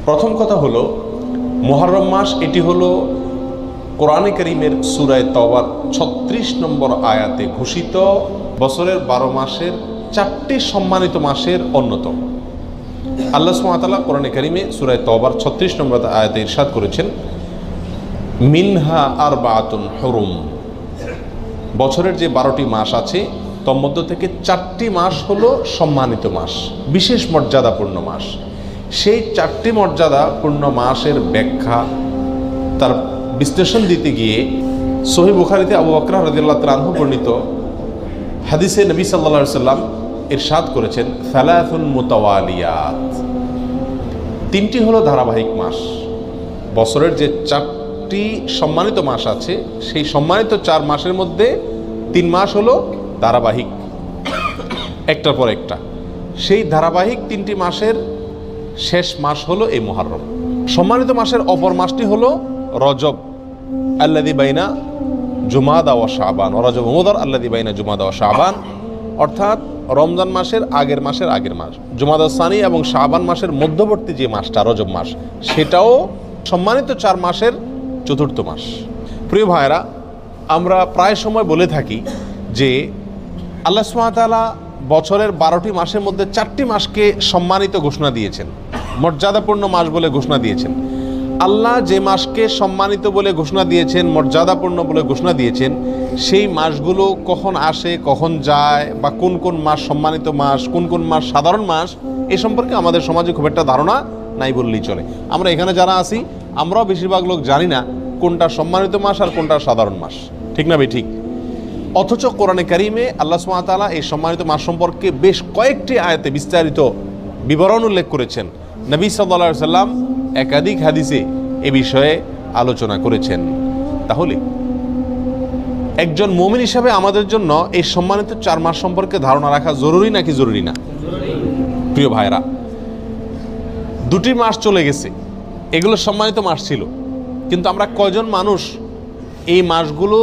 প্রথম কথা হলো মুহররম মাস, এটি হলো কোরআনে কারীমের সূরা তাওবার ৩৬ নম্বর আয়াতে ঘোষিত বছরের ১২ মাসের ৪টি সম্মানিত মাসের অন্যতম। আল্লাহ সুবহানাহু ওয়া তাআলা কোরআনে কারীমে সূরা তাওবার ৩৬ নম্বর আয়াতে ইরশাদ করেছেন, মিনহা আরবাআতুন হুরুম, বছরের যে ১২টি মাস আছে তার মধ্য থেকে ৪টি মাস হলো সম্মানিত মাস, বিশেষ মর্যাদাপূর্ণ মাস। সেই ৪টি মর্যাদাপূর্ণ মাসের ব্যাখ্যা, তার বিশ্লেষণ দিতে গিয়ে সহিহ বুখারীতে আবু বকর রাদিয়াল্লাহু তাআলা আনহু বর্ণিত হাদিসে নবী সাল্লাল্লাহু আলাইহি সাল্লাম ইরশাদ করেছেন, সালাসুন মুতাওয়ালিয়াত, ৩টি হলো ধারাবাহিক মাস। বছরের যে ৪টি সম্মানিত মাস আছে সেই সম্মানিত ৪ মাসের মধ্যে ৩ মাস হলো ধারাবাহিক, একটার পর একটা। সেই ধারাবাহিক 3টি মাসের শেষ মাস হলো এই মুহররম। সম্মানিত মাসের অপর মাসটি হলো রজব, আল্লাযী বাইনা জুমাদা ওয়া শাবান, রজব মুদার আল্লাযী বাইনা জুমাদা ওয়া শাবান, অর্থাৎ রমজান মাসের আগের মাস, জুমাদা সানি এবং শাবান মাসের মধ্যবর্তী যে মাসটা রজব মাস, সেটাও সম্মানিত 4 মাসের চতুর্থ মাস। প্রিয় ভাইরা, আমরা প্রায় সময় বলে থাকি যে আল্লাহ সুবহানাহু ওয়া তাআলা বছরের 12টি মাসের মধ্যে 4টি মাসকে সম্মানিত ঘোষণা দিয়েছেন, মর্যাদাপূর্ণ মাস বলে ঘোষণা দিয়েছেন। আল্লাহ যে মাসকে সম্মানিত বলে ঘোষণা দিয়েছেন, মর্যাদাপূর্ণ বলে ঘোষণা দিয়েছেন, সেই মাসগুলো কখন আসে, কখন যায়, বা কোন কোন মাস সম্মানিত মাস, কোন কোন মাস সাধারণ মাস, এ সম্পর্কে আমাদের সমাজে খুব একটা ধারণা নাই বললেই চলে। আমরা এখানে যারা আছি আমরাও বেশিরভাগ লোক জানি না কোনটা সম্মানিত মাস আর কোনটা সাধারণ মাস, ঠিক না ভাই? ঠিক। অথচ কোরআনে কারীমে আল্লাহ সুবহানাহু ওয়া তাআলা এই সম্মানিত মাস সম্পর্কে বেশ কয়েকটি আয়াতে বিস্তারিত বিবরণ উল্লেখ করেছেন। নবী সাল্লাল্লাহু আলাইহি সাল্লাম একাধিক হাদিসে এ বিষয়ে আলোচনা করেছেন। তাহলে একজন মুমিন হিসাবে আমাদের জন্য এই সম্মানিত 4 মাস সম্পর্কে ধারণা রাখা জরুরি নাকি জরুরি না? প্রিয় ভাইরা, 2টি মাস চলে গেছে, এগুলো সম্মানিত মাস ছিল, কিন্তু আমরা কয়জন মানুষ এই মাসগুলো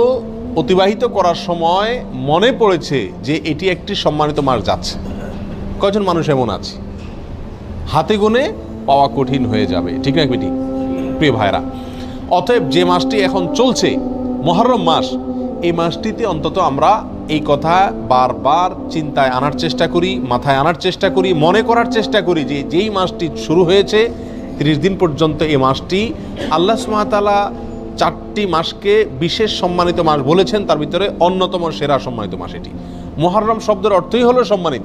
অতিবাহিত করার সময় মনে পড়েছে যে এটি একটি সম্মানিত মাস যাচ্ছে? কয়জন মানুষ এমন আছে? হাতে গুনে পাওয়া কঠিন হয়ে যাবে, ঠিক না বেটি? প্রিয় ভাইরা, অতএব যে মাসটি এখন চলছে মুহররম মাস, এই মাসটিতে অন্তত আমরা এই কথা বারবার চিন্তায় আনার চেষ্টা করি, মাথায় আনার চেষ্টা করি, মনে করার চেষ্টা করি যে যেই মাসটি শুরু হয়েছে 30 দিন পর্যন্ত এই মাসটি আল্লাহ সুবহানাহু ওয়া তাআলা 4টি মাসকে বিশেষ সম্মানিত মাস বলেছেন, তার ভিতরে অন্যতম সেরা সম্মানিত মাস এটি। মুহররম শব্দের অর্থই হলো সম্মানিত।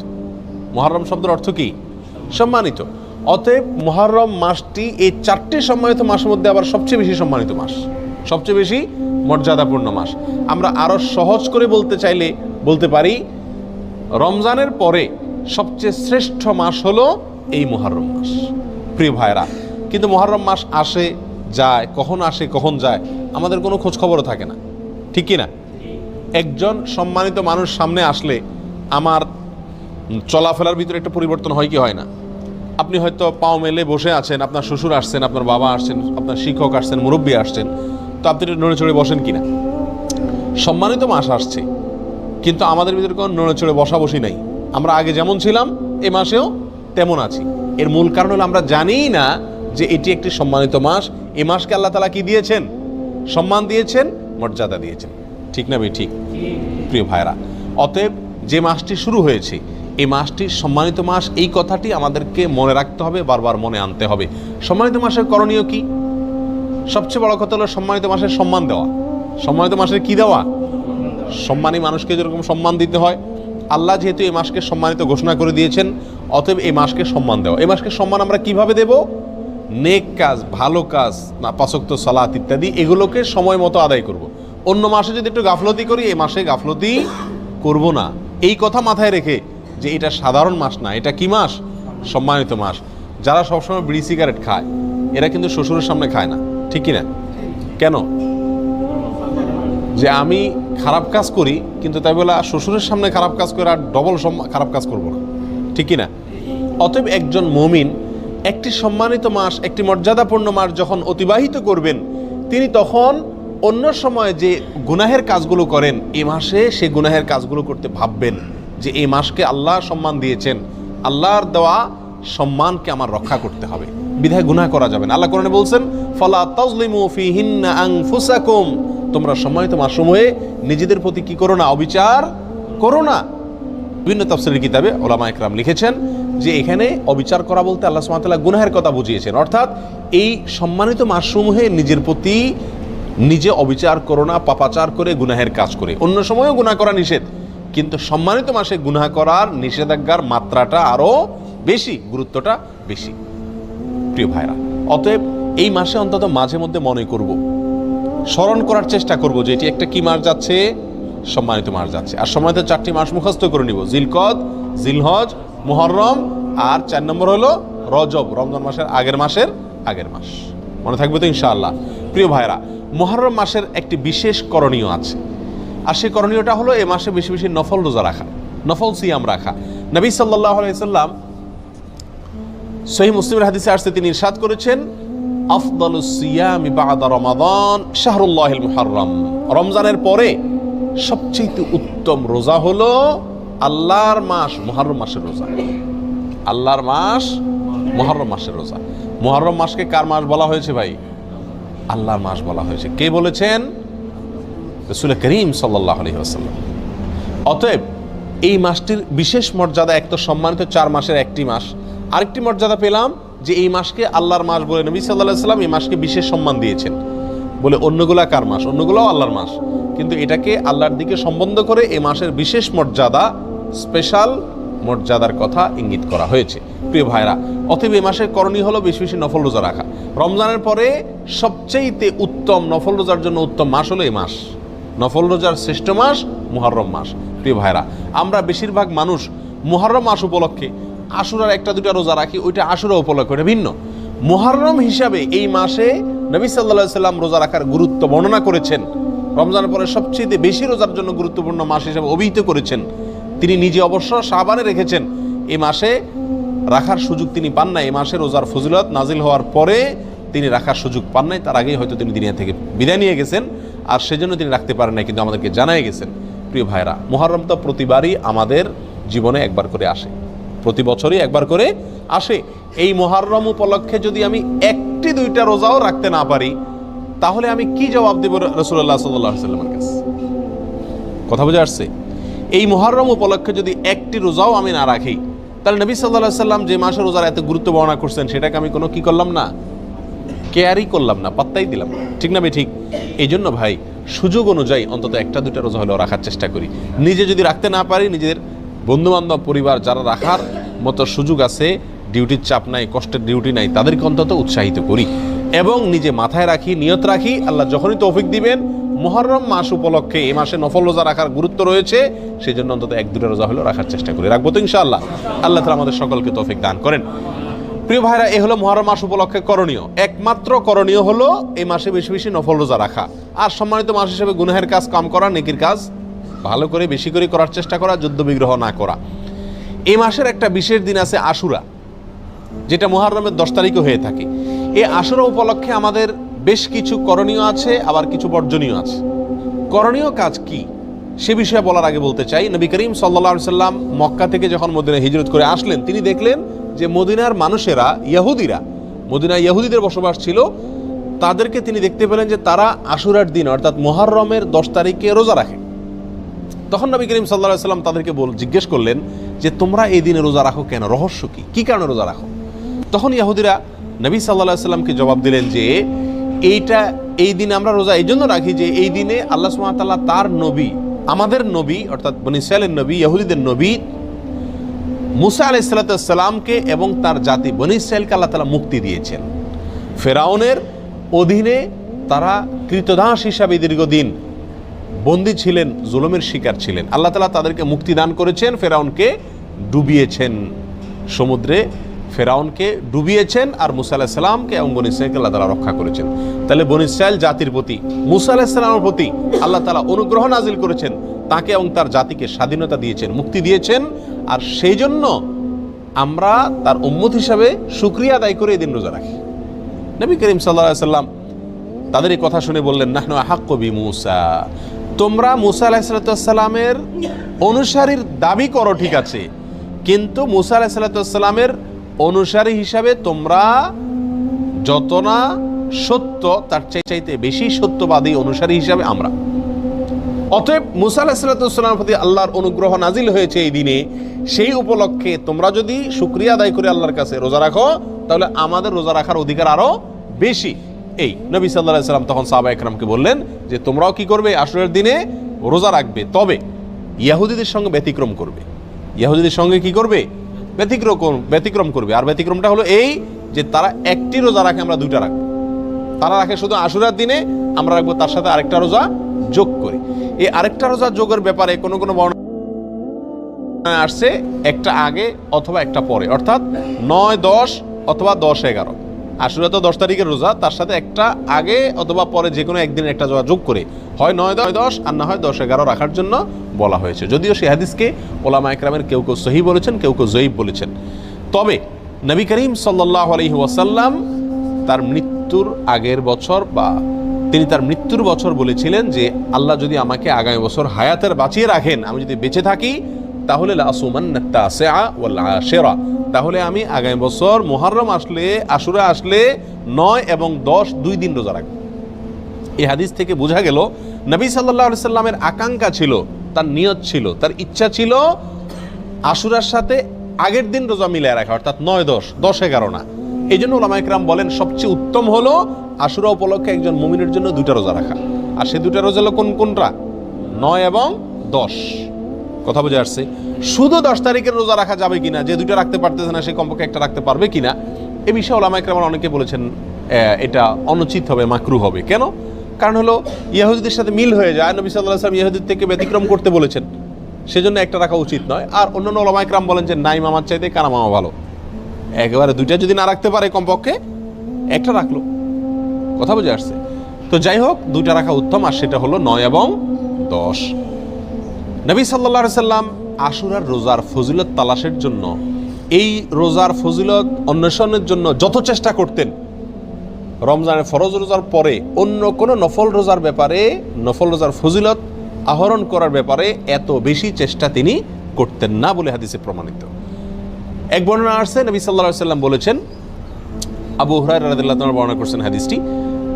মুহররম শব্দের অর্থ কি? সম্মানিত। অতএব মুহররম মাসটি এই 4টি সম্মানিত মাসের মধ্যে আবার সবচেয়ে বেশি সম্মানিত মাস, সবচেয়ে বেশি মর্যাদাপূর্ণ মাস। আমরা আরো সহজ করে বলতে চাইলে বলতে পারি, রমজানের পরে সবচেয়ে শ্রেষ্ঠ মাস হলো এই মুহররম মাস। প্রিয় ভাইরা, কিন্তু মুহররম মাস আসে যায়, কখন আসে কখন যায় আমাদের কোনো খোঁজ খবরও থাকে না, ঠিক কি না? একজন সম্মানিত মানুষ সামনে আসলে আমার চলাফেরার ভিতরে একটা পরিবর্তন হয় কি হয় না? আপনি হয়তো পাও মেলে বসে আছেন, আপনার শ্বশুর আসছেন, আপনার বাবা আসছেন, আপনার শিক্ষক আসছেন, মুরব্বী আসছেন, তো আপনি নড়ে চড়ে বসেন কিনা? সম্মানিত মাস আসছে, কিন্তু আমাদের ভিতরে কোনো নড়ে চড়ে বসা বসি নাই। আমরা আগে যেমন ছিলাম এই মাসেও তেমন আছি। এর মূল কারণ হলো আমরা জানিই না যে এটি একটি সম্মানিত মাস। এই মাসকে আল্লাহ তাআলা কি দিয়েছেন? সম্মান দিয়েছেন, মর্যাদা দিয়েছেন, ঠিক না ভাই? ঠিক। প্রিয় ভাইরা, অতএব যে মাসটি শুরু হয়েছে এই মাসটি সম্মানিত মাস, এই কথাটি আমাদেরকে মনে রাখতে হবে, বারবার মনে আনতে হবে। সম্মানিত মাসের করণীয় কি? সবচেয়ে বড় কথা হলো সম্মানিত মাসের সম্মান দেওয়া। সম্মানিত মাসের কি দেওয়া? সম্মানী মানুষকে যেরকম সম্মান দিতে হয়, আল্লাহ যেহেতু এই মাসকে সম্মানিত ঘোষণা করে দিয়েছেন, অতএব এই মাসকে সম্মান দেওয়া। এই মাসকে সম্মান আমরা কিভাবে দেব? নেক কাজ, ভালো কাজ, না 5 ওয়াক্ত সালাত ইত্যাদি, এগুলোকে সময় মতো আদায় করব। অন্য মাসে যদি একটু গাফলতি করি, এই মাসে গাফলতি করব না। এই কথা মাথায় রেখে যে এটা সাধারণ মাস না, এটা কি মাস? সম্মানিত মাস। যারা সবসময় বিড়ি সিগারেট খায় এরা কিন্তু শ্বশুরের সামনে খায় না, ঠিক কিনা? কেন? যে আমি খারাপ কাজ করি কিন্তু তাই বলে শ্বশুরের সামনে খারাপ কাজ করে আর ডবল খারাপ কাজ করবো না, ঠিক কিনা? অতএব একজন মুমিন একটি সম্মানিত মাস, একটি মর্যাদাপূর্ণ মাস যখন অতিবাহিত করবেন, তিনি তখন অন্য সময় যে গুনাহের কাজগুলো করেন এই মাসে সে গুনাহের কাজগুলো করতে ভাববেন যে এই মাসকে আল্লাহ সম্মান দিয়েছেন, আল্লাহর দেওয়া সম্মানকে আমার রক্ষা করতে হবে, বিধায় গুনাহ করা যাবে না। আল্লাহ কোরআনে বলছেন ফালা তাজলিমু ফিহিন্না আনফুসাকুম, তোমরা সম্মানিত মাসসমূহে নিজেদের প্রতি কি করো না? অবিচার করো না। বিভিন্ন তাফসীরের কিতাবে উলামা ইকরাম লিখেছেন যে এখানে অবিচার করা বলতে আল্লাহ সুবহানাহু ওয়া তাআলা গুনাহের কথা বুঝিয়েছেন, অর্থাৎ এই সম্মানিত মাসসমূহে নিজের প্রতি নিজে অবিচার করো না, পাপাচার করে গুনাহের কাজ করে। অন্য সময়ও গুনাহ করা নিষেধ, কিন্তু সম্মানিত মাসে গুনাহ করার নিষেধাজ্ঞার মাত্রাটা আরো বেশি, গুরুত্বটা বেশি। প্রিয় ভাইরা, অতএব এই মাসে অন্তত মাঝে মধ্যে মনে করব, স্মরণ করার চেষ্টা করব যে এটি একটা কি মাস যাচ্ছে? সম্মানিত মাস যাচ্ছে। আর সম্মানিত 4টি মাস মুখস্থ করে নিব, জিলকদ, জিলহজ, মুহররম, আর 4 নম্বর হলো রজব, রমজান মাসের আগের মাস। মনে থাকবে তো ইনশাআল্লাহ? প্রিয় ভাইরা, মুহররম মাসের একটি বিশেষ করণীয় আছে, আর সেই করণীয়টা হলো এ মাসে বেশি বেশি নফল রোজা রাখা, নফল সিয়াম রাখা। নবী সাল্লাল্লাহু আলাইহি সাল্লাম সহিহ মুসলিমের হাদিসে আসছে, তিনি ইরশাদ করেছেন আফদালুস সিয়ামি বা'দা রমাদান শাহরুল্লাহিল মুহররম, রমজানের পরে সবচেয়ে উত্তম রোজা হলো আল্লাহর মাস মুহররম মাসের রোজা। আল্লাহর মাস মুহররম মাসের রোজা। মুহররম মাসকে কার মাস বলা হয়েছে ভাই? আল্লাহর মাস বলা হয়েছে। কে বলেছেন? রাসূল করিম সাল্লাল্লাহু আলাইহি ওয়াসাল্লাম। অতএব এই মাসটির বিশেষ মর্যাদা, এক তো সম্মানিত 4 মাসের একটি মাস, আরেকটি মর্যাদা পেলাম যে এই মাসকে আল্লাহর মাস বলে নবী সাল্লাল্লাহু আলাইহি ওয়াসাল্লাম এই মাসকে বিশেষ সম্মান দিয়েছেন। বলে অন্যগুলা কার মাস? অন্যগুলাও আল্লাহর মাস, কিন্তু এটাকে আল্লাহর দিকে সম্বন্ধ করে এই মাসের বিশেষ মর্যাদা, স্পেশাল মর্যাদার কথা ইঙ্গিত করা হয়েছে। প্রিয় ভাইরা, অতএব এই মাসের করণীয় হলো বেশি বেশি নফল রোজা রাখা। রমজানের পরে সবচেয়ে উত্তম নফল রোজার জন্য উত্তম মাস হলো এই মাস, নফল রোজার শ্রেষ্ঠ মাস মুহররম মাস। প্রিয় ভাইরা, আমরা বেশিরভাগ মানুষ মুহররম মাস উপলক্ষে আশুরার 1-2 রোজা রাখি, ওইটা আশুরা উপলক্ষে, ওইটা ভিন্ন। মুহররম হিসাবে এই মাসে নবী সাল্লাল্লাহু আলাইহি সাল্লাম রোজা রাখার গুরুত্ব বর্ণনা করেছেন, রমজানের পরে সবচেয়ে বেশি রোজার জন্য গুরুত্বপূর্ণ মাস হিসেবে অভিহিত করেছেন। তিনি নিজে অবশ্য শাবানে রেখেছেন, এই মাসে রাখার সুযোগ তিনি পান নাই। এই মাসে রোজার ফজিলত নাজিল হওয়ার পরে তিনি রাখার সুযোগ পান নাই, তার আগেই হয়তো তিনি দুনিয়া থেকে বিদায় নিয়ে গেছেন, আর সেজন্য তিনি রাখতে পারেন নাই, কিন্তু আমাদেরকে জানাই গেছেন। প্রিয় ভাইরা, মুহররম তো প্রতিবারই আমাদের জীবনে একবার করে আসে, প্রতি বছরই একবার করে আসে। এই মুহররম উপলক্ষে যদি আমি 1-2টা রোজাও রাখতে না পারি, তাহলে আমি কি জবাব দেব রাসূলুল্লাহ সাল্লাল্লাহু আলাইহি ওয়াসাল্লামের কাছে? কথা বুঝে আসছে? এই মুহররম উপলক্ষে যদি 1টি রোজাও আমি না রাখি, তাহলে নবী সাল্লাল্লাহু আলাইহি ওয়াসাল্লাম যে মাসে রোজার এত গুরুত্ব বর্ণনা করছেন সেটাকে আমি কোনো কি করলাম না, কেয়ারই করলাম না, পাত্তাই দিলাম না, ঠিক না ভাই? ঠিক। এই জন্য ভাই, সুযোগ অনুযায়ী অন্তত 1-2টা রোজা হলেও রাখার চেষ্টা করি। নিজে যদি রাখতে না পারি, নিজের বন্ধুবান্ধব, পরিবার যারা রাখার মতো সুযোগ আছে, ডিউটির চাপ নাই, কষ্টের ডিউটি নাই, তাদেরকে অন্তত উৎসাহিত করি এবং নিজে মাথায় রাখি, নিয়ত রাখি, আল্লাহ যখনই তৌফিক দিবেন মুহররম মাস উপলক্ষে এই মাসে নফল রোজা রাখার গুরুত্ব রয়েছে, সেই জন্য অন্তত 1-2টা রোজা হলেও রাখার চেষ্টা করি। রাখবো তো ইনশাআল্লাহ? আল্লাহ তাআলা আমাদের সকলকে তৌফিক দান করেন। প্রিয় ভাইরা, এই হলো মুহররম মাস উপলক্ষে করণীয়। একমাত্র করণীয় হলো এই মাসে বেশি বেশি নফল রোজা রাখা, আর সম্মানিত মাস হিসেবে গুনাহের কাজ কম করা, নেকির কাজ ভালো করে বেশি করে করার চেষ্টা করা, যুদ্ধ বিগ্রহ না করা। এই মাসের একটা বিশেষ দিন আছে আশুরা, যেটা মুহররমের 10 তারিখে হয়ে থাকে। এই আশুরা উপলক্ষে আমাদের বেশ কিছু করণীয় আছে, আবার কিছু বর্জনীয় আছে। করণীয় কাজ কি সে বিষয়ে বলার আগে বলতে চাই, নবী করিম সাল্লাল্লাহু আলাইহি সাল্লাম মক্কা থেকে যখন মদিনায় হিজরত করে আসলেন, তিনি দেখলেন যে মদিনার মানুষেরা, ইহুদিরা, মদিনায় ইহুদিদের বসবাস ছিল, তাদেরকে তিনি দেখতে পেলেন যে তারা আশুরার দিন অর্থাৎ মুহররমের 10 তারিখে রোজা রাখে। তখন নবী করিম সাল্লাল্লাহু আলাইহি সাল্লাম তাদেরকে জিজ্ঞেস করলেন যে তোমরা এই দিনে রোজা রাখো কেন, রহস্য কি, কি কারণে রোজা রাখো? তখন ইহুদিরা নবী সাল্লাল্লাহু আলাইহি সাল্লামকে জবাব দিলেন যে এই দিনে আমরা রোজা এই জন্য রাখি যে এই দিনে আল্লাহ সুবহানাহু ওয়া তাআলা তার নবী, আমাদের নবী অর্থাৎ বনী ইসরাঈলের নবী, ইহুদিদের নবী মুসা আলাইহিস সালামকে এবং তার জাতি বনী ইসরাঈলকে আল্লাহ তাআলা মুক্তি দিয়েছেন। ফেরাউনের অধীনে তারা কৃতদাস হিসাবে দীর্ঘদিন বন্দী ছিলেন, জুলুমের শিকার ছিলেন। আল্লাহ তাআলা তাদেরকে মুক্তি দান করেছেন ফেরাউনকে ডুবিয়েছেন, সমুদ্রে ফেরাউনকে ডুবিয়েছেন, আর মুসা আলাইহিস সালামকে এবং বনী ইসরাঈলকে আল্লাহ তাআলা রক্ষা করেছেন। তাহলে বনী ইসরাঈল জাতির প্রতি মুসা আলাইহিস সালামের প্রতি আল্লাহ তাআলা অনুগ্রহ নাজিল করেছেন, তাকে এবং তার জাতিকে স্বাধীনতা দিয়েছেন, মুক্তি দিয়েছেন। আর সেই জন্য আমরা তার উম্মত হিসাবে শুকরিয়া আদায় করে এই দিন রোজা রাখি। নবী করিম সাল্লাল্লাহু আলাইহি সাল্লাম তাদের এই কথা শুনে বললেন, নাহনু আহাক্কু বিমূসা, তোমরা মুসা আলাইহিস সালামের অনুসারীর দাবি করো ঠিক আছে, কিন্তু মুসা আলাইহিস সালামের অনুসারী হিসাবে তোমরা যত না সত্য, তার চাইতে বেশি সত্যবাদী অনুসারী হিসাবে আমরা। অতএব মুসা আলাইহিস সালামের প্রতি আল্লাহর অনুগ্রহ নাজিল হয়েছে এই দিনে, সেই উপলক্ষে তোমরা যদি শুকরিয়া আদায় করে আল্লাহর কাছে রোজা রাখো, তাহলে আমাদের রোজা রাখার অধিকার আরো বেশি। এই নবী সাল্লাল্লাহু আলাইহি সাল্লাম তখন সাহাবা একরামকে বললেন যে তোমরাও কি করবে, আশুরার দিনে রোজা রাখবে, তবে ইহুদিদের সঙ্গে ব্যতিক্রম করবে। ইহুদিদের সঙ্গে কি করবে? ব্যতিক্রম করবে। আর ব্যতিক্রমটা হলো এই যে তারা একটি রোজা রাখে, আমরা দুইটা রাখবো। তারা রাখে শুধু আশুরার দিনে, আমরা রাখবো তার সাথে আরেকটা রোজা যোগ করে। এই আরেকটা রোজা যোগের ব্যাপারে কোনো বর্ণনা আসছে একটা আগে অথবা একটা পরে, অর্থাৎ 9, 10 অথবা 10, 11। আশুরা তো 10 তারিখের রোজা, তার সাথে একটা আগে অথবা পরে যে কোনো একদিনের একটা রোজা যোগ করে হয় 9, 10 আর না হয় 10, 11 রাখার জন্য বলা হয়েছে। যদিও সেই হাদিসকে উলামা ইকরামের কেউ কেউ সহিহ বলেছেন, কেউ কেউ যঈফ বলেছেন। তবে নবী করিম সাল্লাল্লাহু আলাইহি ওয়াসাল্লাম তার মৃত্যুর আগের বছর বা তিনি তার মৃত্যুর বছর বলেছিলেন যে আল্লাহ যদি আমাকে আগামী বছর হায়াতের বাঁচিয়ে রাখেন, আমি যদি বেঁচে থাকি, তাহলে লাসুমান্না তাসিআ ওয়াল আশিরা, তাহলে আমি আগামী বছর মুহররম আসলে, আশুরা আসলে 9 এবং 10 2 দিন রোজা রাখব। এই হাদিস থেকে বোঝা গেল নবী সাল্লাল্লাহু আলাইহি সাল্লামের আকাঙ্ক্ষা ছিল, তার নিয়ত ছিল, তার ইচ্ছা ছিল আশুরার সাথে আগের দিন রোজা মিলিয়ে রাখা, অর্থাৎ 9, 10, 11 না। এই জন্য উলামা ইকরাম বলেন সবচেয়ে উত্তম হলো আশুরা উপলক্ষে একজন মুমিনের জন্য 2টা রোজা রাখা। আর সেই 2টা রোজা হলো কোনটা? 9 এবং 10। কথা বুঝে আসছে? শুধু 10 তারিখের রোজা রাখা যাবে কিনা, যে 2টা রাখতে পারতেছে না সে কমপক্ষে একটা রাখতে পারবে কিনা, এ বিষয়ে উলামা ইকরাম অনেকে বলেছেন এটা অনুচিত হবে, মাকরুহ হবে। কেন? কারণ হলো ইহুদিদের সাথে মিল হয়ে যায়, নবী সাল্লাল্লাহু আলাইহি ওয়াসাল্লাম ইহুদিদের থেকে ব্যতিক্রম করতে বলেছেন, সেজন্য একটা রাখা উচিত নয়। আর অন্যান্য উলামা ইকরাম বলেন যে নাই মামার চাইতে কানা মামা ভালো, একেবারে 2টা যদি না রাখতে পারে কমপক্ষে একটা রাখলো। কথা বুঝে আসছে? তো যাই হোক, 2টা রাখা উত্তম, আর সেটা হলো 9 এবং 10। নবী সাল্লাল্লাহু আলাইহি সাল্লাম আশুরার রোজার ফজিলত তালাশের জন্য, এই রোজার ফজিলত অন্বেষণের জন্য যত চেষ্টা করতেন, রমজানের ফরজ রোজার পরে অন্য কোনো নফল রোজার ব্যাপারে, নফল রোজার ফজিলত আহরণ করার ব্যাপারে এত বেশি চেষ্টা তিনি করতেন না বলে হাদিসে প্রমাণিত। এক বর্ণনা আসছে, নবী সাল্লাল্লাহু আলাইহি সাল্লাম বলেছেন, আবু হুরায়রা রাদিয়াল্লাহু তাআলা বর্ণনা করেছেন হাদিসটি,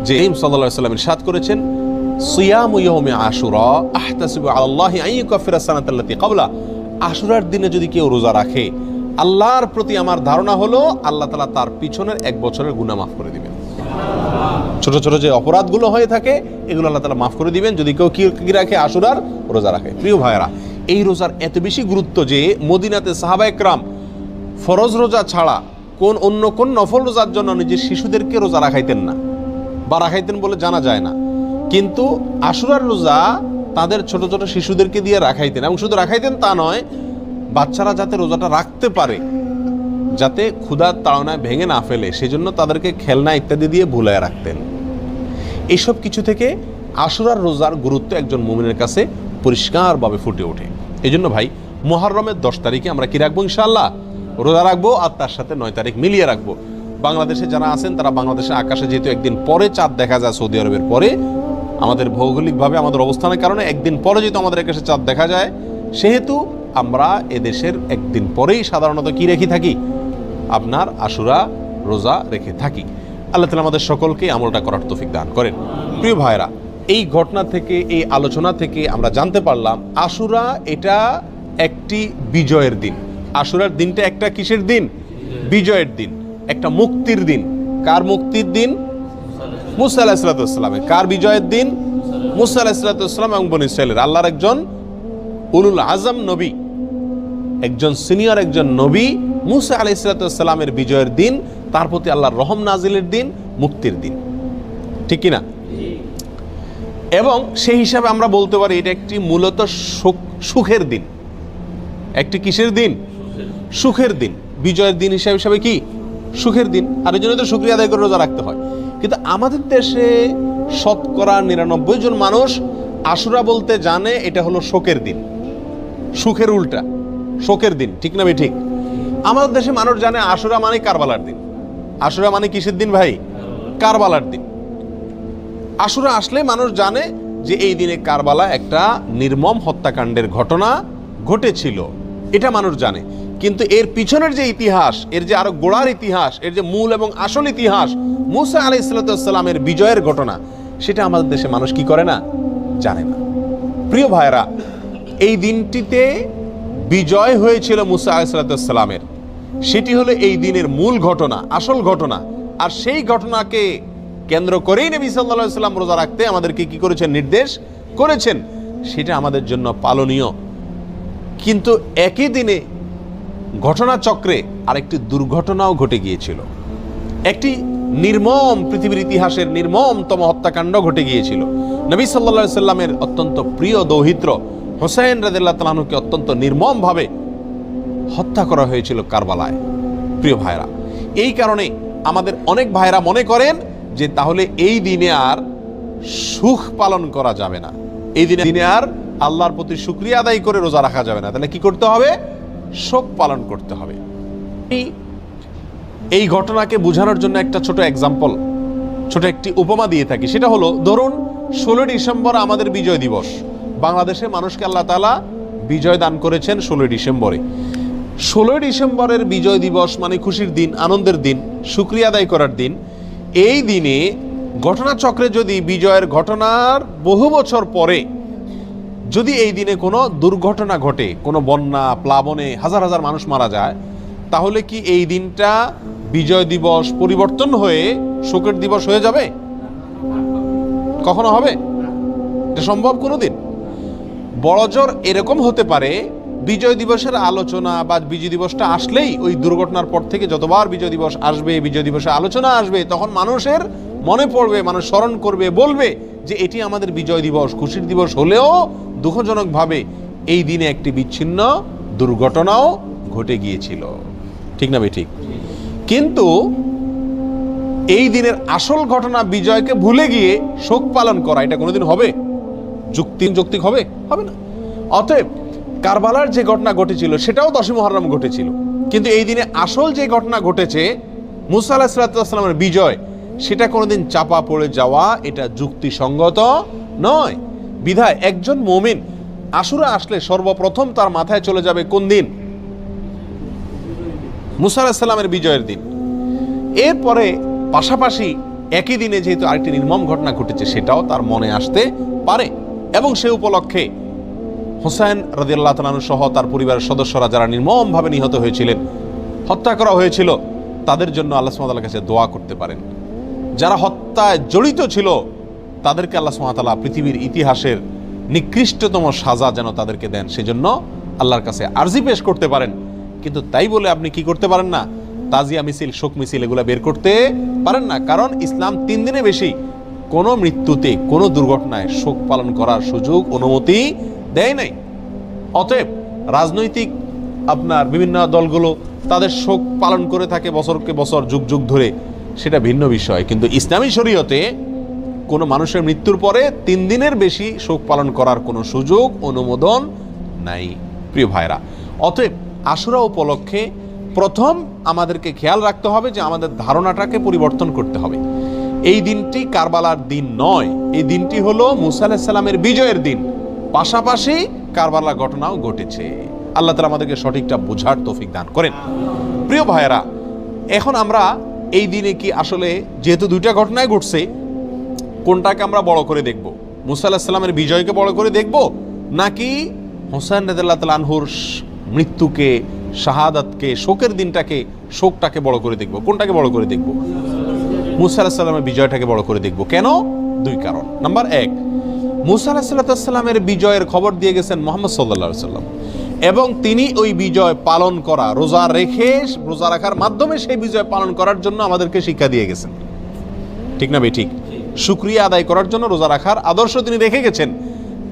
যে নবী সাল্লাল্লাহু আলাইহি সাল্লাম ইরশাদ করেছেন, সিয়ামু ইয়াউমি আশুরা আহতাসিবু আলাল্লাহি আন ইউকাফিরা সানাতাল্লাতী ক্বাবলা, আশুরার দিনে যদি কেউ রোজা রাখে, আল্লাহর প্রতি আমার ধারণা হলো আল্লাহ তাআলা তার পিছনের 1 বছরের গুনাহ মাফ করে দিবেন। ছোট ছোট যে অপরাধগুলো হয়ে থাকে এগুলো আল্লাহ তাআলা মাফ করে দিবেন যদি কেউ কি রাখে, আশুরার রোজা রাখে। প্রিয় ভাইয়েরা, এই রোজার এত বেশি গুরুত্ব যে মদিনাতে সাহাবা একরাম ফরজ রোজা ছাড়া অন্য কোন নফল রোজার জন্য নিজের শিশুদেরকে রোজা রাখাইতেন না, বা রাখাইতেন বলে জানা যায় না, কিন্তু আশুরার রোজা তাদের ছোট ছোট শিশুদেরকে দিয়ে রাখাইতেন। এবং শুধু রাখাইতেন তা নয়, বাচ্চারা যাতে রোজাটা রাখতে পারে, যাতে ক্ষুধার তাড়নায় ভেঙে না ফেলে, সেজন্য তাদেরকে খেলনা ইত্যাদি দিয়ে ভুলায় রাখতেন। এইসব কিছু থেকে আশুরার রোজার গুরুত্ব একজন মুমিনের কাছে পরিষ্কারভাবে ফুটে ওঠে। এই জন্য ভাই, মুহররমের 10 তারিখে আমরা কি রাখবো? ইনশাআল্লাহ রোজা রাখবো, আর তার সাথে 9 তারিখ মিলিয়ে রাখবো। বাংলাদেশে যারা আছেন তারা বাংলাদেশের আকাশে যেহেতু একদিন পরে চাঁদ দেখা যায়, সৌদি আরবের পরে, আমাদের ভৌগোলিকভাবে আমাদের অবস্থানের কারণে একদিন পরে যেহেতু আমাদের আকাশে চাঁদ দেখা যায়, সেহেতু আমরা এদেশের একদিন পরেই সাধারণত কি রেখে থাকি? আপনার আশুরা রোজা রেখে থাকি। আল্লাহ তাআলা আমাদের সকলকে আমলটা করার তৌফিক দান করেন। প্রিয় ভাইরা, এই ঘটনা থেকে, এই আলোচনা থেকে আমরা জানতে পারলাম আশুরা এটা একটি বিজয়ের দিন। আশুরার দিনটা একটা কিসের দিন? বিজয়ের দিন, একটা মুক্তির দিন। কার মুক্তির দিন? মুসা আলাইহিস সালামের। কার বিজয়ের দিন? মুসা আলাইহিস সালাম এবং বনী ইসরাঈলের। আল্লাহর একজন উলুল আজম নবী, একজন সিনিয়র একজন নবী মুসা আলাইহিস সালামের বিজয়ের দিন, তার প্রতি আল্লাহর রহম নাজিলের দিন, মুক্তির দিন, ঠিক কিনা? এবং সেই হিসাবে আমরা বলতে পারি এটা একটি মূলত সুখের দিন। একটি কিসের দিন? সুখের দিন, বিজয়ের দিন হিসাবে কি সুখের দিন, আর এই জন্য তো শুকরিয়া আদায় করে রোজা রাখতে হয়। কিন্তু আমাদের দেশে শতকরা ৯৯ জন মানুষ আশুরা বলতে জানে এটা হলো শোকের দিন, সুখের উল্টা শোকের দিন, ঠিক না ভাই? ঠিক। আমাদের দেশে মানুষ জানে আশুরা মানে কারবালার দিন। আশুরা মানে কিসের দিন ভাই? কারবালার দিন। আশুরা আসলে মানুষ জানে যে এই দিনে কারবালা একটা নির্মম হত্যাকাণ্ডের ঘটনা ঘটেছিল, এটা মানুষ জানে। কিন্তু এর পিছনের যে ইতিহাস, এর যে আরো গোড়ার ইতিহাস, এর যে মূল এবং আসল ইতিহাস, মুসা আলাইহিস সালামের বিজয়ের ঘটনা, সেটা আমাদের দেশে মানুষ কি করে না, জানে না। প্রিয় ভাইরা, এই দিনটিতে বিজয় হয়েছিল মুসা আলাইহিস সালামের, সেটি হলো এই দিনের মূল ঘটনা, আসল ঘটনা। আর সেই ঘটনাকে কেন্দ্র করেই নবী সাল্লাল্লাহু আলাইহি ওয়াসাল্লাম রোজা রাখতে আমাদেরকে কি করেছেন, নির্দেশ করেছেন। সেটা আমাদের জন্য পালনীয়। কিন্তু একই দিনে ঘটনাচক্রে আরেকটি দুর্ঘটনাও ঘটে গিয়েছিল, একটি নির্মম, পৃথিবীর ইতিহাসের নির্মমতম হত্যাকাণ্ড ঘটে গিয়েছিল। নবী সাল্লাল্লাহু আলাইহি ওয়াসাল্লামের অত্যন্ত প্রিয় দৌহিত্র হোসেন রাদিয়াল্লাহু তাআলা আনহুকে অত্যন্ত নির্মমভাবে হত্যা করা হয়েছিল কারবালায়। প্রিয় ভাইরা, এই কারণে আমাদের অনেক ভাইরা মনে করেন যে তাহলে এই দিনে আর সুখ পালন করা যাবে না, এই দিনে আর আল্লাহর প্রতি শুকরিয়া আদায় করে রোজা রাখা যাবে না, তাহলে কি করতে হবে, শোক পালন করতে হবে। এই ঘটনাকে বোঝানোর জন্য একটা ছোট এক্সাম্পল, ছোট একটি উপমা দিয়ে থাকি। সেটা হলো, ধরুন 16 ডিসেম্বর আমাদের বিজয় দিবস। বাংলাদেশে মানুষকে আল্লাহ তাআলা বিজয় দান করেছেন 16 ডিসেম্বরে। 16 ডিসেম্বরের বিজয় দিবস মানে খুশির দিন, আনন্দের দিন, শুকরিয়া আদায় করার দিন। এই দিনে ঘটনাচক্রে যদি বিজয়ের ঘটনার বহু বছর পরে যদি এই দিনে কোনো দুর্ঘটনা ঘটে, কোনো বন্যা, প্লাবনে হাজার হাজার মানুষ মারা যায়, তাহলে কি এই দিনটা বিজয় দিবস পরিবর্তন হয়ে শোকের দিবস হয়ে যাবে? কখনো হবে? এটা সম্ভব কোনোদিন? বড়জোর এরকম হতে পারে, বিজয় দিবসের আলোচনা বা বিজয় দিবসটা আসলেই ওই দুর্ঘটনার পর থেকে যতবার বিজয় দিবস আসবে, বিজয় দিবসে আলোচনা আসবে, তখন মানুষের মনে পড়বে, মানুষ স্মরণ করবে, বলবে যে এটি আমাদের বিজয় দিবস, খুশির দিবস হলেও দুঃখজনকভাবে এই দিনে একটি বিচ্ছিন্ন দুর্ঘটনাও ঘটে গিয়েছিল, ঠিক না ভাই? ঠিক। কিন্তু এই দিনের আসল ঘটনা বিজয়কে ভুলে গিয়ে শোক পালন করা, এটা কোনোদিন হবে? যৌক্তিক হবে? হবে না। অতএব কারবালার যে ঘটনা ঘটেছিল সেটাও 10ই মুহররম ঘটেছিল, কিন্তু এই দিনে আসল যে ঘটনা ঘটেছে মুসা আলাইহিস সালামের বিজয়, সেটা কোনোদিন চাপা পড়ে যাওয়া এটা যুক্তিসঙ্গত নয়। বিধায় একজন মুমিন আশুরা আসলে সর্বপ্রথম তার মাথায় চলে যাবে কোন দিন? মুসা আলাইহিস সালামের বিজয়ের দিন। এরপরে পাশাপাশি একই দিনে যেহেতু আরেকটি নির্মম ঘটনা ঘটেছে সেটাও তার মনে আসতে পারে, এবং সে উপলক্ষে হোসেন রাদিয়াল্লাহু তাআলা আনহু সহ তার পরিবারের সদস্যরা যারা নির্মমভাবে নিহত হয়েছিলেন, হত্যা করা হয়েছিল, তাদের জন্য আল্লাহ সুবহানাহু ওয়া তাআলার কাছে দোয়া করতে পারেন। যারা হত্যায় জড়িত ছিল তাদেরকে আল্লাহ সুবহানাহু ওয়া তাআলা পৃথিবীর ইতিহাসের নিকৃষ্টতম সাজা যেন তাদেরকে দেন, সেজন্য আল্লাহর কাছে আরজি পেশ করতে পারেন। কিন্তু তাই বলে আপনি কি করতে পারেন না, তাজিয়া মিছিল, শোক মিছিল এগুলো বের করতে পারেন না। কারণ ইসলাম 3 দিনে বেশি কোনো মৃত্যুতে, কোনো দুর্ঘটনায় শোক পালন করার সুযোগ, অনুমতি দেয় নাই। অতএব রাজনৈতিক আপনার বিভিন্ন দলগুলো তাদের শোক পালন করে থাকে বছরকে বছর, যুগ যুগ ধরে, সেটা ভিন্ন বিষয়। কিন্তু ইসলামী শরীয়তে কোনো মানুষের মৃত্যুর পরে 3 দিনের বেশি শোক পালন করার কোনো সুযোগ, অনুমোদন নাই। প্রিয় ভাইরা, অতএব আশুরা উপলক্ষে প্রথম আমাদেরকে খেয়াল রাখতে হবে যে আমাদের ধারণাটাকে পরিবর্তন করতে হবে। এই দিনটি কারবালার দিন নয়, এই দিনটি হলো মুসা আলাইহিস সালামের বিজয়ের দিন, পাশাপাশি কারবালার ঘটনাও ঘটেছে। আল্লাহ তাআলা আমাদেরকে সঠিকটা বোঝার তৌফিক দান করেন। প্রিয় ভাইয়েরা, এখন আমরা এই দিনে কি আসলে যেহেতু 2টা ঘটনায় ঘটছে, কোনটাকে আমরা বড় করে দেখব? মুসা আলাইহিস সালামের বিজয়কে বড় করে দেখব, নাকি হোসেন রাদিয়াল্লাহু তাআলা আনহুর মৃত্যুকে, শাহাদাতকে, শোকের দিনটাকে, শোকটাকে বড় করে দেখব? কোনটাকে বড় করে দেখব? মুসা আলাইহিস সালামের বিজয়টাকে বড় করে দেখব। কেন? 2 কারণ। নাম্বার 1, মুসা আলাইহিস সালামের বিজয়ের খবর দিয়ে গেছেন মুহাম্মদ সাল্লাল্লাহু আলাইহি ওয়াসাল্লাম, এবং তিনি ওই বিজয় পালন করা, রোজা রাখার মাধ্যমে সেই বিজয় পালন করার জন্য আমাদেরকে শিক্ষা দিয়ে গেছেন, ঠিক না ভাই? ঠিক। শুকরিয়া আদায় করার জন্য রোজা রাখার আদর্শ তিনি রেখে গেছেন।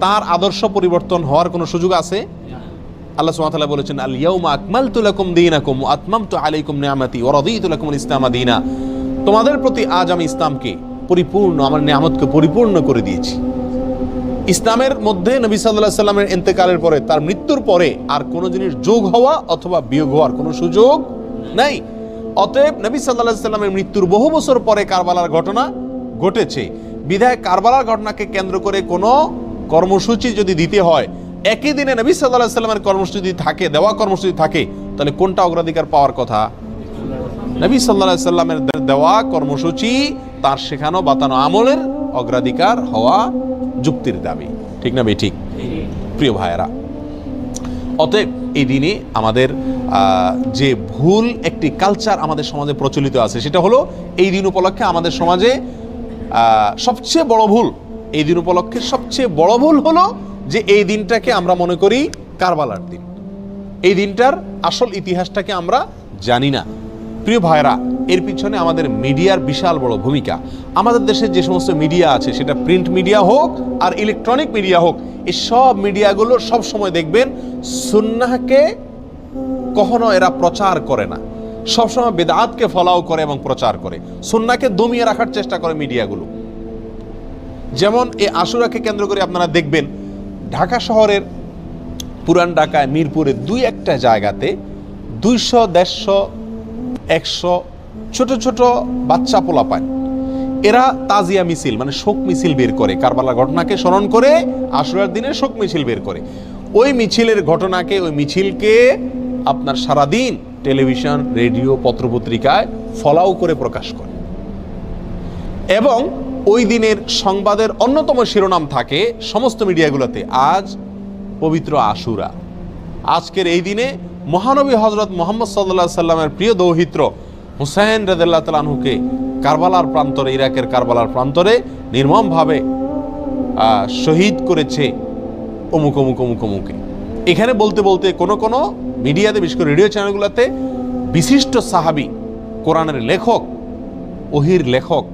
তার আদর্শ পরিবর্তন হওয়ার কোনো সুযোগ আছে? আল্লাহ সুবহানাহু ওয়া তাআলা বলেছেন, আল ইয়াউমা আকমালতু লাকুম দীনাকুম ওয়া আতমামতু আলাইকুম নি'মাতি ওয়া রাদিতু লাকুমুল ইসলামা দীনা। তোমাদের প্রতি আজ আমি ইসলামকে পরিপূর্ণ, আমার নিয়ামতকে পরিপূর্ণ করে দিয়েছি। ইসলামের মধ্যে নবী সাল্লাল্লাহু আলাইহি সাল্লামের ইন্তেকালের পরে, তার মৃত্যুর পরে আর কোনো জিনিস যোগ হওয়া অথবা বিয়োগ হওয়ার কোনো সুযোগ নাই। অতএব নবী সাল্লাল্লাহু আলাইহি সাল্লামের মৃত্যুর বহু বছর পরে কারবালার ঘটনা ঘটেছে, বিধায় কারবালার ঘটনাকে কেন্দ্র করে কোনো কর্মসূচি যদি দিতে হয়, একই দিনে নবী সাল্লাল্লাহু আলাইহি সাল্লামের কর্মসূচি থাকে, দেওয়া কর্মসূচি থাকে, তাহলে কোনটা অগ্রাধিকার পাওয়ার কথা? নবী সাল্লাল্লাহু আলাইহি সাল্লামের দেওয়া কর্মসূচি, তার শেখানো বাতানো আমলের অগ্রাধিকার হওয়া যুক্তির দাবি, ঠিক না বেঠিক? প্রিয় ভাইয়েরা, অতএব এই দিনে আমাদের যে ভুল একটি কালচার আমাদের সমাজে প্রচলিত আছে, সেটা হলো এই দিন উপলক্ষে আমাদের সমাজে সবচেয়ে বড় ভুল, এই দিন উপলক্ষে সবচেয়ে বড় ভুল হলো যে এই দিনটাকে আমরা মনে করি কারবালার দিন। এই দিনটার আসল ইতিহাসটাকে আমরা জানি না। প্রিয় ভাইরা, এর পিছনে আমাদের মিডিয়ার বিশাল বড় ভূমিকা। আমাদের দেশে যে সমস্ত মিডিয়া আছে, সেটা প্রিন্ট মিডিয়া হোক আর ইলেকট্রনিক মিডিয়া হোক, এই সব মিডিয়াগুলো সব সময় দেখবেন সুন্নাহকে কখনো এরা প্রচার করে না, সবসময় বেদাতকে ফলাও করে এবং প্রচার করে, সুন্নাহকে দমিয়ে রাখার চেষ্টা করে মিডিয়াগুলো। যেমন এই আশুরাকে কেন্দ্র করে আপনারা দেখবেন ঢাকা শহরের পুরান ঢাকায় মিরপুরে দুই একটা জায়গাতে 200, 150, 100 ছোট ছোট বাচ্চা পোলাপান, এরা তাজিয়া মিছিল মানে শোক মিছিল বের করে, কারবালার ঘটনাকে স্মরণ করে আশুরার দিনে শোক মিছিল বের করে। ওই মিছিলের ঘটনাকে, ওই মিছিলকে আপনার সারাদিন টেলিভিশন, রেডিও, পত্রপত্রিকায় ফলাও করে প্রকাশ করে, এবং ওই দিনের সংবাদের অন্যতম শিরোনাম থাকে সমস্ত মিডিয়াগুলোতে, আজ পবিত্র আশুরা। আজকের এই দিনে মহানবী হযরত মুহাম্মদ সাল্লাল্লাহু আলাইহি সাল্লামের প্রিয় দৌহিত্র হুসাইন রাদিয়াল্লাহু তাআলা আনহুকে কারবালার প্রান্তরে, ইরাকের কারবালার প্রান্তরে নির্মমভাবে শহীদ করেছে অমুক অমুক অমুক অমুকে। এখানে বলতে বলতে কোনো কোনো মিডিয়াতে, বিশেষ করে রেডিও চ্যানেলগুলোতে বিশিষ্ট সাহাবী, কোরআনের লেখক, ওহির লেখক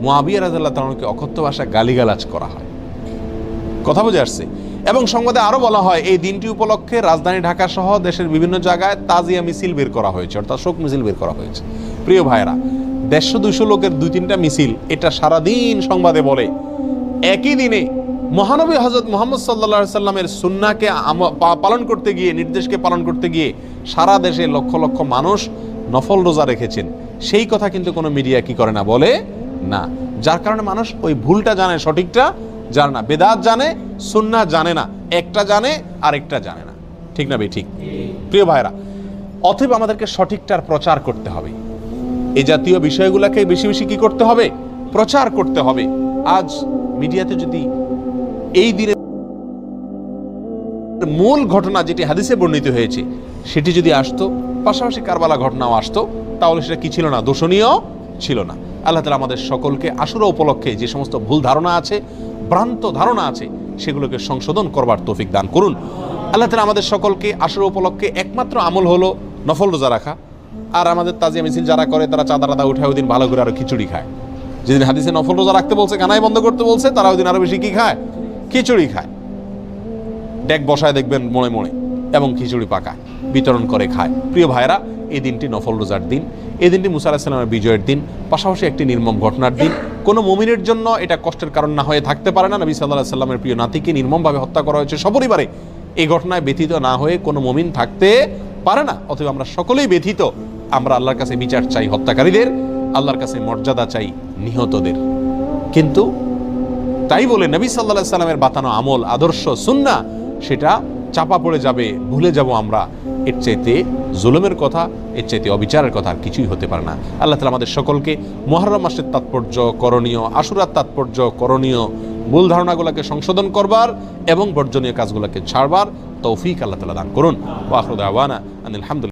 মুআবিয়া রাদিয়াল্লাহু তাআলা আনহুকে অকথ্য ভাষায় গালিগালাজ করা হয়। কথা বুঝে আসছে? এবং সংবাদে আরো বলা হয় এই দিনটি উপলক্ষে রাজধানী ঢাকা সহ দেশের বিভিন্ন জায়গায় তাজিয়া মিছিল বের করা হয়েছে, অর্থাৎ শোক মিছিল বের করা হয়েছে। প্রিয় ভাইরা, 150-200 লোকের 2-3টা মিছিল, এটা সারাদিন সংবাদে বলে। একই দিনে মহানবী হযরত মুহাম্মদ সাল্লাল্লাহু আলাইহি সাল্লামের সুন্নাহকে পালন করতে গিয়ে, নির্দেশকে পালন করতে গিয়ে সারা দেশে লক্ষ লক্ষ মানুষ নফল রোজা রেখেছেন, সেই কথা কিন্তু কোনো মিডিয়া কি করে না, বলে না। যার কারণে মানুষ ওই ভুলটা জানে, সঠিকটা জানে না, বেদাত জানে, সুন্নাহ জানে না, একটা জানে আরেকটা জানে না, ঠিক না ঠিক? প্রিয় ভাইরা, অতএব আমাদেরকে সঠিকটার প্রচার করতে হবে। এই জাতীয় বিষয়গুলোকে বেশি বেশি কি করতে হবে? প্রচার করতে হবে। আজ মিডিয়াতে যদি এই দিনের মূল ঘটনা যেটি হাদিসে বর্ণিত হয়েছে সেটি যদি আসতো, পাশাপাশি কারবালা ঘটনাও আসতো, তাহলে সেটা কি ছিল না? দোষণীয় ছিল না। আল্লাহ তাআলা আমাদের সকলকে আশুরা উপলক্ষে যে সমস্ত ভুল ধারণা আছে, ভ্রান্ত ধারণা আছে, সেগুলোকে সংশোধন করবার তৌফিক দান করুন। আল্লাহ তাআলা আমাদের সকলকে আশুরা উপলক্ষে একমাত্র আমল হলো নফল রোজা রাখা। আর আমাদের তাজিয়া মিছিল যারা করে, তারা চাঁদা টাদা উঠায় ওই দিন ভালো করে আরো খিচুড়ি খায়। যেদিন হাদিসে নফল রোজা রাখতে বলছে, কানাই বন্ধ করতে বলছে, তারা ওই দিন আরো বেশি কি খায়? খিচুড়ি খায়। ডেক বসায় দেখবেন মোড়ে মোড়ে, এবং খিচুড়ি পাকায়, বিতরণ করে খায়। প্রিয় ভাইরা, এই দিনটি নফল রোজার দিন, এই দিনটি মুসা আলাইহিস সালামের বিজয়ের দিন, পাশাপাশি একটি নির্মম ঘটনার দিন। কোনো মুমিনের জন্য এটা কষ্টের কারণ না হয়ে থাকতে পারে না। নবী সাল্লাল্লাহু আলাইহি সাল্লামের প্রিয় নাতিকে নির্মমভাবে হত্যা করা হয়েছে সপরিবারে, এই ঘটনায় ব্যথিত না হয়ে কোনো মুমিন থাকতে পারে না। অতএব আমরা সকলেই ব্যথিত। আমরা আল্লাহর কাছে বিচার চাই হত্যাকারীদের, আল্লাহর কাছে মর্যাদা চাই নিহতদের। কিন্তু তাই বলে নবী সাল্লাল্লাহু আলাইহি সাল্লামের বাতানো আমল, আদর্শ, সুন্নাহ সেটা চাপা পড়ে যাবে, ভুলে যাব আমরা। এর চাইতে জুলুমের কথা, এর চাইতে অবিচারের কথা আর কিছুই হতে পারে না। আল্লাহ তাআলা আমাদের সকলকে মুহররম মাসের তাৎপর্য, করণীয়, আশুরার তাৎপর্য, করণীয় ভুল ধারণাগুলোকে সংশোধন করবার এবং বর্জনীয় কাজগুলোকে ছাড়বার তৌফিক আল্লাহ তাআলা দান করুন। ওয়া আখিরু দাওয়ানা আনিল হামদুলিল্লাহ।